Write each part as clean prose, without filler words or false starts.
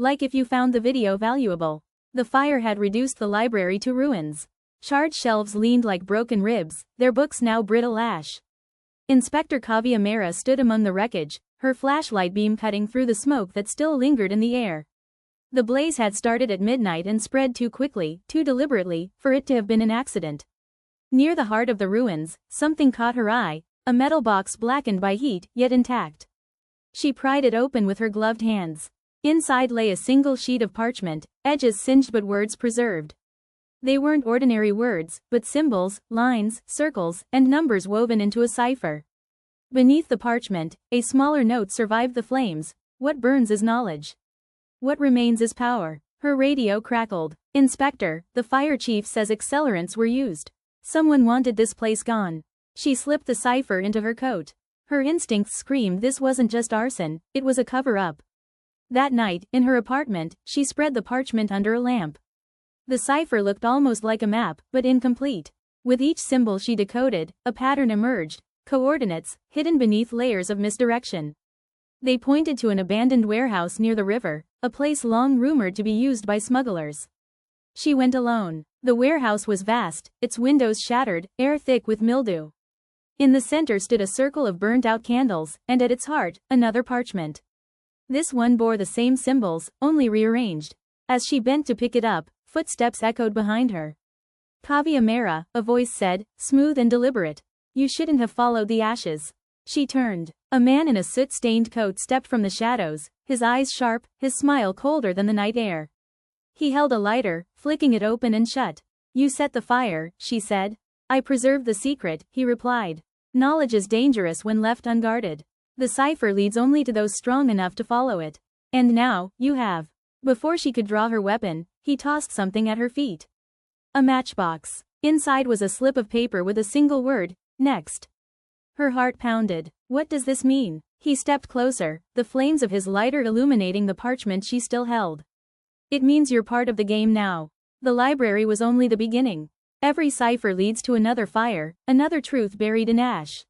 Like if you found the video valuable. The fire had reduced the library to ruins. Charred shelves leaned like broken ribs, their books now brittle ash. Inspector Caviamera stood among the wreckage, her flashlight beam cutting through the smoke that still lingered in the air. The blaze had started at midnight and spread too quickly, too deliberately, for it to have been an accident. Near the heart of the ruins, something caught her eye, a metal box blackened by heat, yet intact. She pried it open with her gloved hands. Inside lay a single sheet of parchment, edges singed but words preserved. They weren't ordinary words, but symbols, lines, circles, and numbers woven into a cipher. Beneath the parchment, a smaller note survived the flames. What burns is knowledge. What remains is power. Her radio crackled. Inspector, the fire chief says accelerants were used. Someone wanted this place gone. She slipped the cipher into her coat. Her instincts screamed this wasn't just arson, it was a cover-up. That night, in her apartment, she spread the parchment under a lamp. The cipher looked almost like a map, but incomplete. With each symbol she decoded, a pattern emerged, coordinates, hidden beneath layers of misdirection. They pointed to an abandoned warehouse near the river, a place long rumored to be used by smugglers. She went alone. The warehouse was vast, its windows shattered, air thick with mildew. In the center stood a circle of burnt-out candles, and at its heart, another parchment. This one bore the same symbols, only rearranged. As she bent to pick it up, footsteps echoed behind her. Caviamera, a voice said, smooth and deliberate. You shouldn't have followed the ashes. She turned. A man in a soot-stained coat stepped from the shadows, his eyes sharp, his smile colder than the night air. He held a lighter, flicking it open and shut. You set the fire, she said. I preserved the secret, he replied. Knowledge is dangerous when left unguarded. The cipher leads only to those strong enough to follow it. And now, you have. Before she could draw her weapon, he tossed something at her feet. A matchbox. Inside was a slip of paper with a single word, next. Her heart pounded. What does this mean? He stepped closer, the flames of his lighter illuminating the parchment she still held. It means you're part of the game now. The library was only the beginning. Every cipher leads to another fire, another truth buried in ash.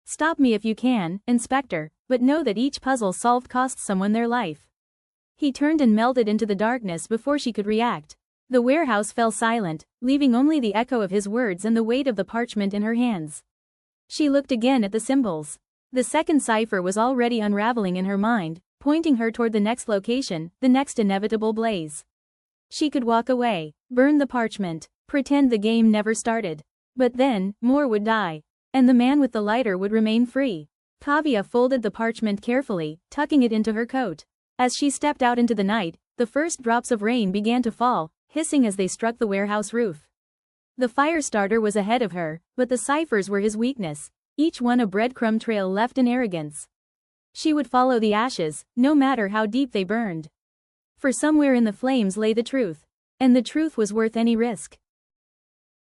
Stop me if you can, Inspector, but know that each puzzle solved costs someone their life. He turned and melted into the darkness before she could react. The warehouse fell silent, leaving only the echo of his words and the weight of the parchment in her hands. She looked again at the symbols. The second cipher was already unraveling in her mind, pointing her toward the next location, the next inevitable blaze. She could walk away, burn the parchment, pretend the game never started. But then, more would die. And the man with the lighter would remain free. Kavya folded the parchment carefully, tucking it into her coat. As she stepped out into the night, the first drops of rain began to fall, hissing as they struck the warehouse roof. The fire starter was ahead of her, but the ciphers were his weakness, each one a breadcrumb trail left in arrogance. She would follow the ashes, no matter how deep they burned. For somewhere in the flames lay the truth. And the truth was worth any risk.